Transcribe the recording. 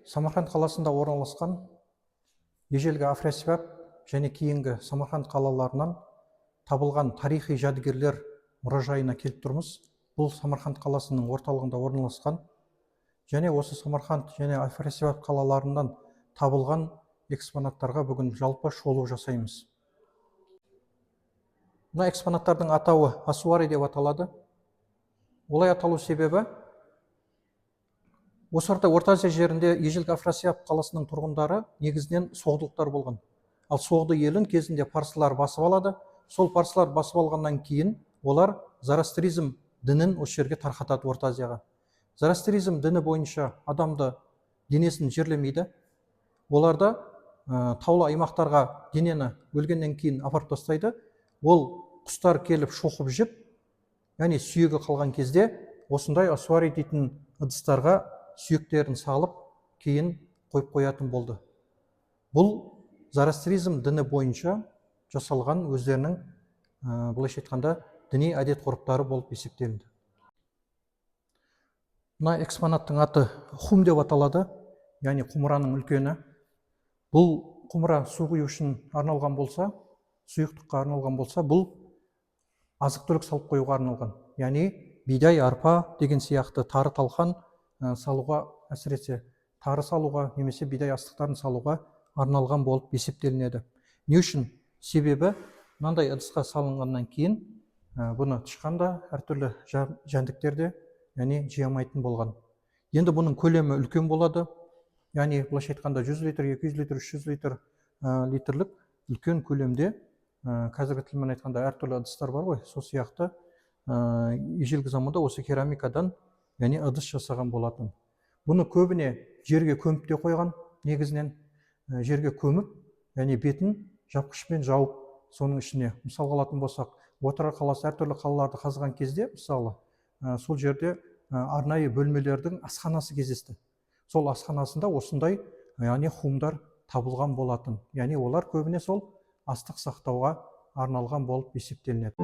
Самарқанд қаласында орналасқан ежелгі Афрасияп және кейінгі Самарқанд қалаларынан табылған тарихи жәдігерлер мұражайына келіп тұрмыз. Бұл Самарқанд қаласының орталығында орналасқан және осы Самарқанд және Афрасияп қалаларынан табылған экспонаттарға бүгін жалпы шолу жасаймыз. Мына экспонаттардың атауы асуари деп аталады. Олай аталу себебі осы Орта Азия жерінде ежелгі Афрасияп қаласының тұрғындары негізінен соғдылықтар болған. Ал соғды елін кезінде парсылар басып алады. Сол парсылар басып алғаннан кейін олар зарастризм дінін осы жерге тарқатады Орта Азияға. Зарастризм діні бойынша адамды денесін жерлемейді. Оларда таулы аймақтарға денені өлгеннен кейін апарып тастайды. Ол құстар келіп шоқып жеп, яғни сүйегі қалған кезде осындай асуари дейтін ыдыстарға сүйектерін салып, кейін қойып қоятын болды. Бұл зарастризм діні бойынша жасалған өздерінің, былайша айтқанда, діни әдет-ғұрыптары болып есептелінді. Мына экспонаттың аты хум деп аталады, яғни құмыраның үлкені. Бұл құмыра су құю үшін арналған болса, сұйықтыққа арналған болса, бұл азық-түлік салып қоюға арналған. Яғни бидай, арпа деген сияқты тары талқан салуға, әсіресе тары салуға, немесе бидай астықтарын салуға арналған болып есептелінеді. Не үшін? Себебі мынандай ыдысқа салынғаннан кейін бұны тышқанда, әртүрлі жәндіктерде, яғни жей алмайтын болған. Енді бұның көлемі үлкен болады. Яғни былайша айтқанда 100 литр, 200 литр, 300 литрлік үлкен көлемде, қазіргі тілмен айтқанда әртүрлі ыдыстар бар ғой, сол сияқты ежелгі заманда осы керамикадан, яғни ыдыс жасаған болатын. Бұны көбіне жерге көміп те қойған, негізінен жерге көміп, яғни бетін жапқышпен жауып, соның ішіне, мысалға алатын болсақ, Отырар қаласы әртүрлі қалаларды қазған кезде, мысалы, сол жерде арнайы бөлмелердің асханасы кездесті. Сол асханасында осындай, яғни хумдар табылған болатын. Яғни олар көбіне сол астық сақтауға арналған болып есептелінеді.